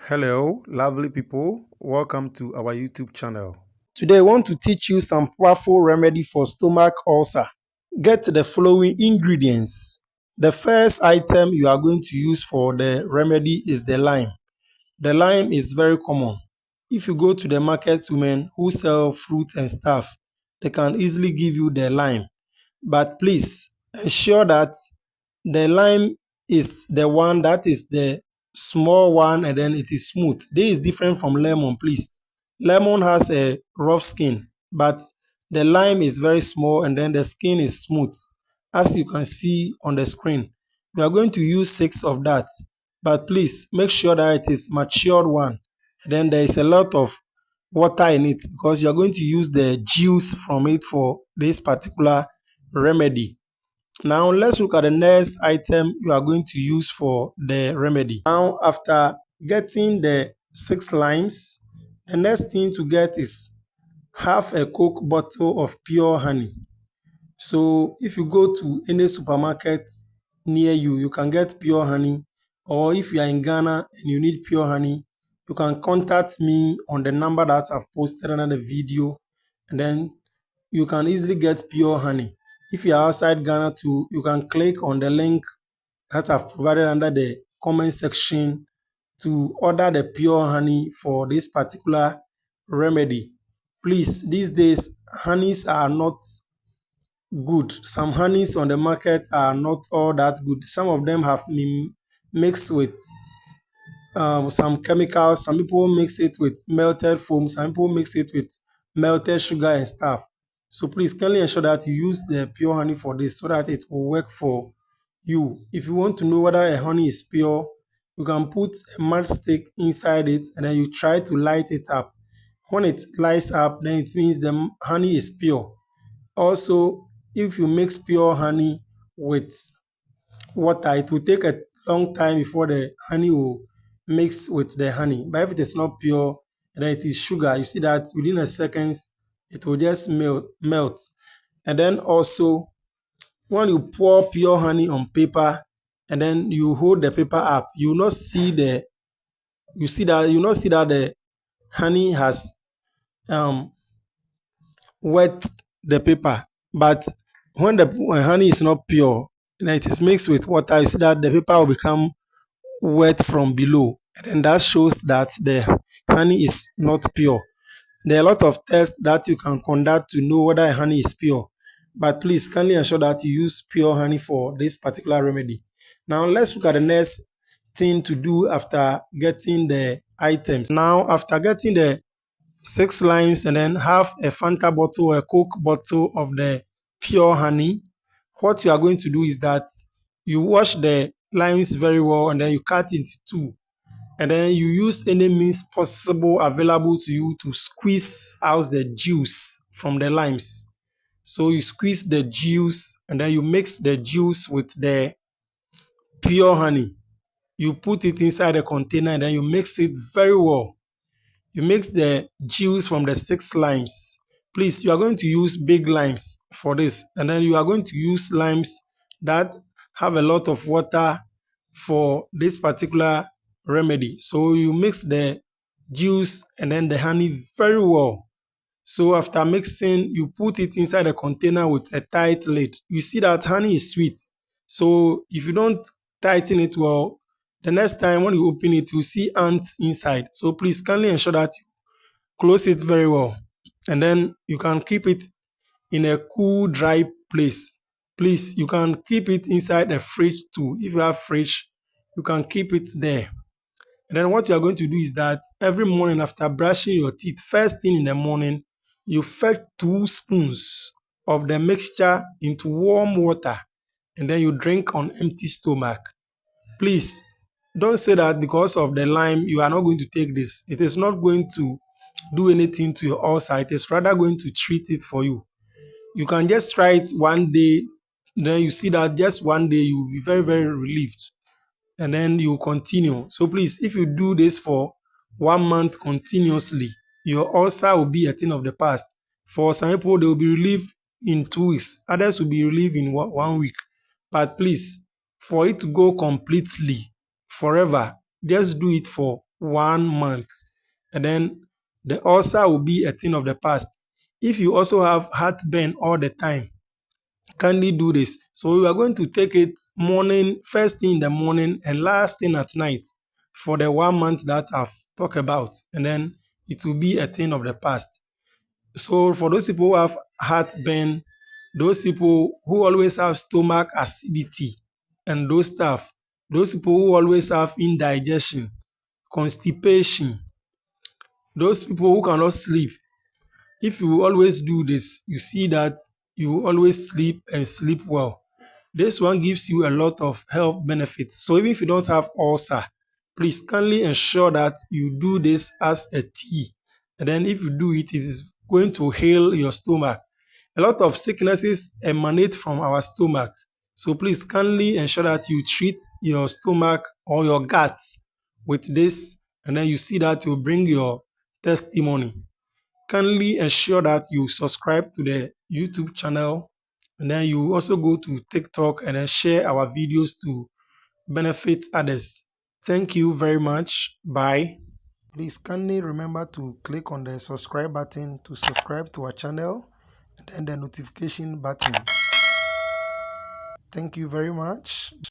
Hello, lovely people. Welcome to our YouTube channel. Today, I want to teach you some powerful remedy for stomach ulcer. Get the following ingredients. The first item you are going to use for the remedy is the lime. The lime is very common. If you go to the market women who sell fruit and stuff, they can easily give you the lime. But please ensure that the lime is the one that is the small one and then it is smooth. This is different from lemon, please. Lemon has a rough skin, but the lime is very small and then the skin is smooth. As you can see on the screen, we are going to use 6 of that, but please make sure that it is matured one. And then there is a lot of water in it because you are going to use the juice from it for this particular remedy. Now let's look at the next item you are going to use for the remedy. Now after getting the 6 limes, the next thing to get is half a Coke bottle of pure honey. So if you go to any supermarket near you, you can get pure honey, or if you are in Ghana and you need pure honey, you can contact me on the number that I've posted under the video, and then you can easily get pure honey. If you are outside Ghana too, you can click on the link that I've provided under the comment section to order the pure honey for this particular remedy. Please, these days, honeys are not good. Some honeys on the market are not all that good. Some of them have been mixed with some chemicals. Some people mix it with melted foam. Some people mix it with melted sugar and stuff. So please kindly ensure that you use the pure honey for this so that it will work for you. If you want to know whether a honey is pure, you can put a matchstick inside it and then you try to light it up. When it lights up, then it means the honey is pure. Also, if you mix pure honey with water, it will take a long time before the honey will mix with the honey. But if it is not pure and then it is sugar, you see that within a seconds it will just melt. And then also, when you pour pure honey on paper and then you hold the paper up, you will not see the the honey has um wet the paper. But when the honey is not pure and it is mixed with water, you see that the paper will become wet from below, and then that shows that the honey is not pure. There are a lot of tests that you can conduct to know whether a honey is pure, but please kindly ensure that you use pure honey for this particular remedy. Now let's look at the next thing to do after getting the items. Now after getting the 6 limes and then half a Fanta bottle or a Coke bottle of the pure honey, what you are going to do is that you wash the limes very well and then you cut into 2. And then you use any means possible available to you to squeeze out the juice from the limes. So you squeeze the juice and then you mix the juice with the pure honey. You put it inside a container and then you mix it very well. You mix the juice from the 6 limes. Please, you are going to use big limes for this. And then you are going to use limes that have a lot of water for this particular remedy. So you mix the juice and then the honey very well. So after mixing, you put it inside a container with a tight lid. You see that honey is sweet. So if you don't tighten it well, the next time when you open it, you see ants inside. So please kindly ensure that you close it very well. And then you can keep it in a cool, dry place. Please, you can keep it inside a fridge too. If you have fridge, you can keep it there. And then what you are going to do is that every morning after brushing your teeth, first thing in the morning, you fetch 2 spoons of the mixture into warm water and then you drink on empty stomach. Please, don't say that because of the lime you are not going to take this. It is not going to do anything to your ulcer. It is rather going to treat it for you. You can just try it one day, then you see that just one day you will be very, very relieved. And then you continue. So please, if you do this for 1 month continuously, your ulcer will be a thing of the past. For some people, they will be relieved in 2 weeks. Others will be relieved in 1 week. But please, for it to go completely, forever, just do it for 1 month, and then the ulcer will be a thing of the past. If you also have heartburn all the time, kindly do this. So we are going to take it morning, first thing in the morning, and last thing at night for the 1 month that I've talked about, and then it will be a thing of the past. So for those people who have heartburn, those people who always have stomach acidity, and those stuff, those people who always have indigestion, constipation, those people who cannot sleep, if you always do this, you see that you always sleep and sleep well. This one gives you a lot of health benefits. So even if you don't have ulcer, please kindly ensure that you do this as a tea. And then if you do it, it is going to heal your stomach. A lot of sicknesses emanate from our stomach. So please kindly ensure that you treat your stomach or your gut with this, and then you see that you bring your testimony. Kindly ensure that you subscribe to the YouTube channel, and then you also go to TikTok and then share our videos to benefit others. Thank you very much. Bye. Please kindly remember to click on the subscribe button to subscribe to our channel, and then the notification button. Thank you very much.